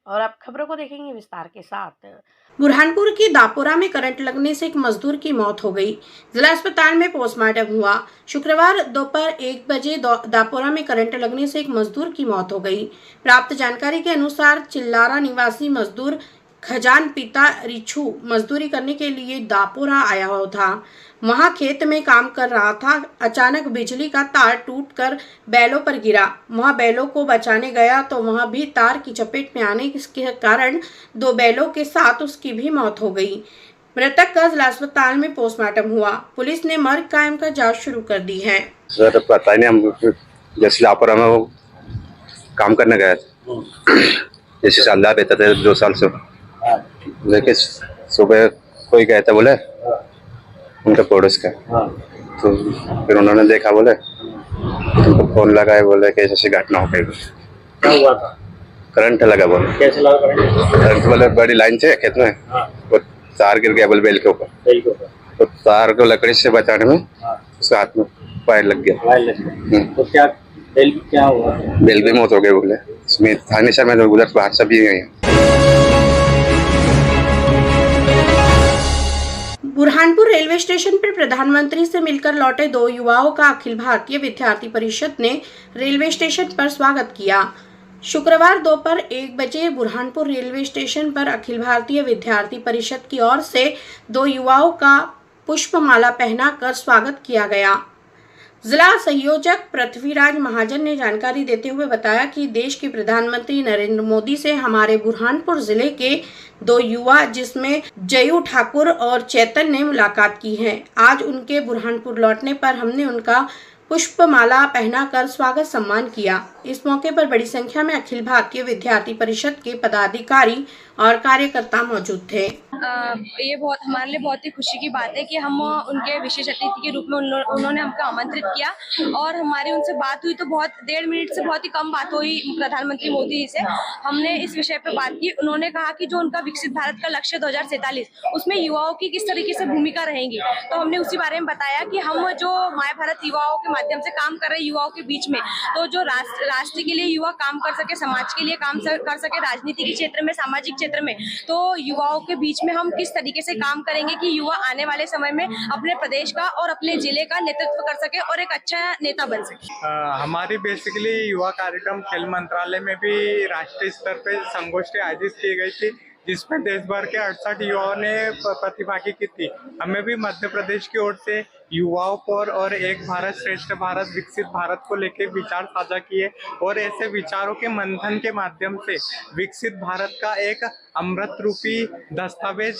और अब खबरों को देखेंगे विस्तार के साथ। बुरहानपुर की दापोरा में करंट लगने से एक मजदूर की मौत हो गई। जिला अस्पताल में पोस्टमार्टम हुआ। शुक्रवार दोपहर 1 बजे दापोरा में करंट लगने से एक मजदूर की मौत हो गई। प्राप्त जानकारी के अनुसार चिल्लारा निवासी मजदूर खजान पिता रिछू मजदूरी करने के लिए दापोरा आया हुआ था। वहां खेत में काम कर रहा था। अचानक बिजली का तार टूटकर बैलों पर गिरा। वहां बैलों को बचाने गया तो वहां भी तार की चपेट में आने के कारण 2 बैलों के साथ उसकी भी मौत हो गई। मृतक का जिला अस्पताल में पोस्टमार्टम हुआ। पुलिस ने मर्ग कायम कर जांच शुरू कर दी है। सर पता नहीं, हम जैसे लापरा में वो काम करने गए थे, जैसे सालदार रहते थे 2 साल से, लेकिन सुबह कोई गए थे बोले उनके पड़ोस का, तो फिर उन्होंने देखा, बोले उनको फोन लगाए, बोले कि ऐसी घटना हो गई। क्या हुआ था? करंट लगा, बोले कैसे लगा करंट, बोले बड़ी लाइन से खेत में वो तार गिर गया, बोले बेल के ऊपर। तो तार को लकड़ी से बचाने में उसके हाथ में पैर लग गया। तो क्या बेल क्या हुआ? बेल भी मौत हो गई बोले। इसमें थाने से मैं उधर बाहर से भी गई। बुरहानपुर रेलवे स्टेशन पर प्रधानमंत्री से मिलकर लौटे 2 युवाओं का अखिल भारतीय विद्यार्थी परिषद ने रेलवे स्टेशन पर स्वागत किया। शुक्रवार दोपहर 1 बजे बुरहानपुर रेलवे स्टेशन पर अखिल भारतीय विद्यार्थी परिषद की ओर से 2 युवाओं का पुष्पमाला पहनाकर स्वागत किया गया। जिला संयोजक पृथ्वीराज महाजन ने जानकारी देते हुए बताया कि देश के प्रधानमंत्री नरेंद्र मोदी से हमारे बुरहानपुर जिले के 2 युवा जिसमें जयू ठाकुर और चेतन ने मुलाकात की है। आज उनके बुरहानपुर लौटने पर हमने उनका पुष्पमाला पहनाकर स्वागत सम्मान किया। इस मौके पर बड़ी संख्या में अखिल भारतीय विद्यार्थी परिषद के पदाधिकारी और कार्यकर्ता मौजूद थे। ये हमारे लिए बहुत ही खुशी की बात है कि हम उनके विशेष अतिथि के रूप में उन्होंने हमको आमंत्रित किया और हमारी उनसे बात हुई तो बहुत 1.5 मिनट से बहुत ही कम बात हुई प्रधानमंत्री मोदी जी से। हमने इस विषय पर बात की। उन्होंने कहा कि जो उनका विकसित भारत का लक्ष्य 2047 उसमें युवाओं की किस तरीके से भूमिका रहेंगी, तो हमने उसी बारे में बताया कि हम जो माय भारत युवाओं के माध्यम से काम कर रहे युवाओं के बीच में, तो जो राष्ट्र के लिए युवा काम कर सके, समाज के लिए काम कर सके, राजनीति के क्षेत्र में, सामाजिक क्षेत्र में, तो युवाओं के बीच में हम किस तरीके से काम करेंगे कि युवा आने वाले समय में अपने प्रदेश का और अपने जिले का नेतृत्व कर सके और एक अच्छा नेता बन सके। हमारी बेसिकली युवा कार्यक्रम खेल मंत्रालय में भी राष्ट्रीय स्तर पे संगोष्ठी आयोजित की गई थी, जिसमें देश भर के 68 युवाओं ने प्रतिभागी की थी। हमें भी मध्य प्रदेश की ओर से युवाओं पर और एक भारत श्रेष्ठ भारत, विकसित भारत को लेकर विचार साझा किए और ऐसे विचारों के मंथन के माध्यम से विकसित भारत का एक अमृत रूपी दस्तावेज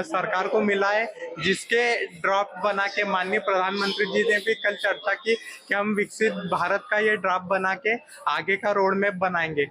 सरकार को मिला है, जिसके ड्राफ्ट बना के माननीय प्रधानमंत्री जी ने भी कल चर्चा की कि हम विकसित भारत का ये ड्राफ्ट बना के आगे का रोड मैप बनाएंगे।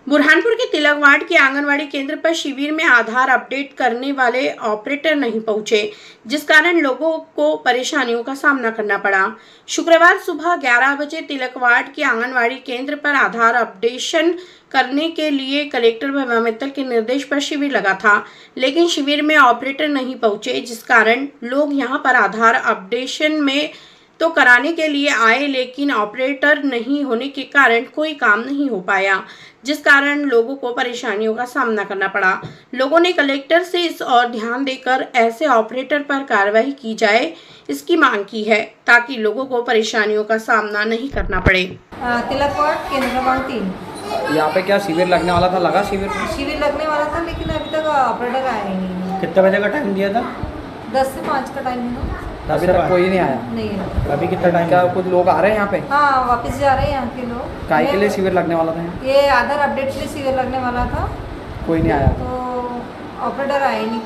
बुरहानपुर के तिलकवाड़ के आंगनवाड़ी केंद्र पर शिविर में आधार अपडेट करने वाले ऑपरेटर नहीं पहुंचे, जिस कारण लोगों को परेशानियों का सामना करना पड़ा। शुक्रवार सुबह 11 बजे तिलकवाड़ के आंगनवाड़ी केंद्र पर आधार अपडेशन करने के लिए कलेक्टर भव्या मित्तल के निर्देश पर शिविर लगा था, लेकिन शिविर में ऑपरेटर नहीं पहुंचे, जिस कारण लोग यहां पर आधार अपडेशन में तो कराने के लिए आए, लेकिन ऑपरेटर नहीं होने के कारण कोई काम नहीं हो पाया, जिस कारण लोगों को परेशानियों का सामना करना पड़ा। लोगों ने कलेक्टर से इस और ध्यान देकर ऐसे ऑपरेटर पर कार्रवाई की जाए, इसकी मांग की है, ताकि लोगों को परेशानियों का सामना नहीं करना पड़े। तिलकवाड़ केंद्र क्रमांक 3 यहाँ पे क्या शिविर लगने वाला था? लगा शिविर लगने वाला था, लेकिन अभी तक ऑपरेटर आया ही नहीं। कितने बजे का टाइम दिया था? 10 से 5 का टाइम है। अभी तक कोई नहीं आया? नहीं है। अभी कितना टाइम? क्या कुछ लोग आ रहे हैं यहाँ पे? हाँ, वापस जा रहे हैं यहाँ के लोग। काय के लिए शिविर लगने वाला था? ये आधार अपडेट के लिए शिविर लगने वाला था, कोई नहीं आया, तो ऑपरेटर आया ही नहीं।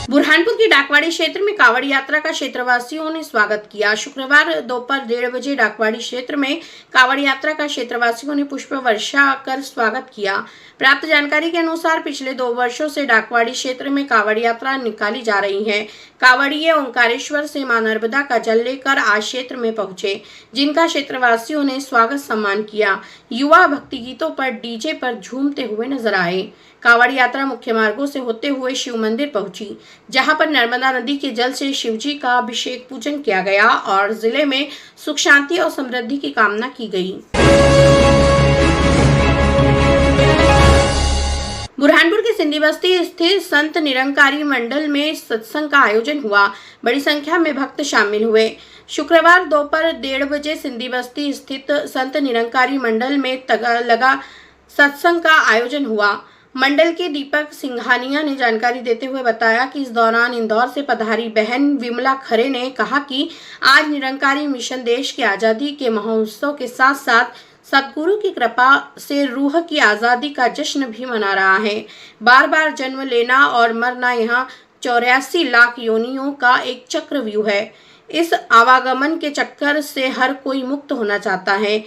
बुरहानपुर की डाकवाड़ी क्षेत्र में कावड़ यात्रा का क्षेत्रवासियों ने स्वागत किया। शुक्रवार दोपहर 1:30 बजे डाकवाड़ी क्षेत्र में कावड़ यात्रा का क्षेत्रवासियों ने पुष्प वर्षा कर स्वागत किया। प्राप्त जानकारी के अनुसार पिछले 2 वर्षों से डाकवाड़ी क्षेत्र में कावड़ यात्रा निकाली जा रही है। कावड़िये ओंकारेश्वर से मां नर्मदा का जल लेकर आज क्षेत्र में पहुंचे, जिनका क्षेत्रवासियों ने स्वागत सम्मान किया। युवा भक्ति गीतों पर डीजे पर झूमते हुए नजर आए। कांवड़ यात्रा मुख्य मार्गों से होते हुए शिव मंदिर पहुंची, जहां पर नर्मदा नदी के जल से शिवजी का अभिषेक पूजन किया गया और जिले में सुख शांति और समृद्धि की कामना की गई। बुरहानपुर के सिंधी बस्ती स्थित संत निरंकारी मंडल में सत्संग का आयोजन हुआ। बड़ी संख्या में भक्त शामिल हुए। शुक्रवार दोपहर 1:30 बजे सिंधी बस्ती स्थित संत निरंकारी मंडल में लगा सत्संग का आयोजन हुआ। मंडल के दीपक सिंघानिया ने जानकारी देते हुए बताया कि इस दौरान इंदौर से पधारी बहन विमला खरे ने कहा कि आज निरंकारी मिशन देश की आजादी के महोत्सव के साथ साथ सदगुरु की कृपा से रूह की आजादी का जश्न भी मना रहा है। बार बार जन्म लेना और मरना यहाँ 84 लाख योनियों का एक चक्रव्यूह है। इस आवागमन के चक्कर से हर कोई मुक्त होना चाहता है।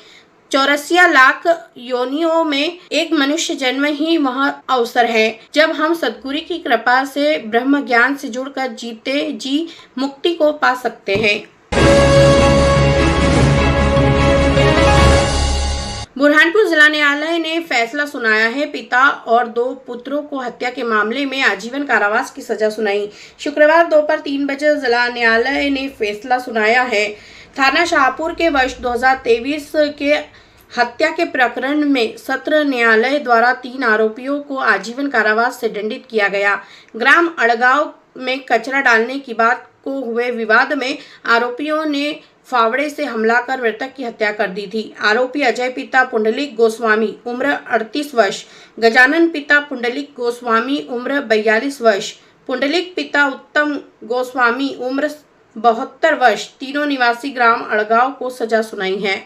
84 लाख योनियों में एक मनुष्य जन्म ही वह अवसर है जब हम सदगुरु की कृपा से ब्रह्म ज्ञान से जुड़कर जीते जी मुक्ति को पा सकते हैं। बुरहानपुर जिला न्यायालय ने फैसला सुनाया है। पिता और 2 पुत्रों को हत्या के मामले में आजीवन कारावास की सजा सुनाई। शुक्रवार दोपहर 3 बजे जिला न्यायालय ने फैसला सुनाया है। थाना शाहपुर के वर्ष 2023 के हत्या के प्रकरण में सत्र न्यायालय द्वारा 3 आरोपियों को आजीवन कारावास से दंडित किया गया। ग्राम अड़गांव में कचरा डालने की बात को हुए विवाद में आरोपियों ने फावड़े से हमला कर मृतक की हत्या कर दी थी। आरोपी अजय पिता पुंडलिक गोस्वामी उम्र 38 वर्ष, गजानन पिता पुंडलिक गोस्वामी उम्र 42 वर्ष, पुंडलिक पिता उत्तम गोस्वामी उम्र 72 वर्ष, तीनों निवासी ग्राम अड़गांव को सजा सुनाई है।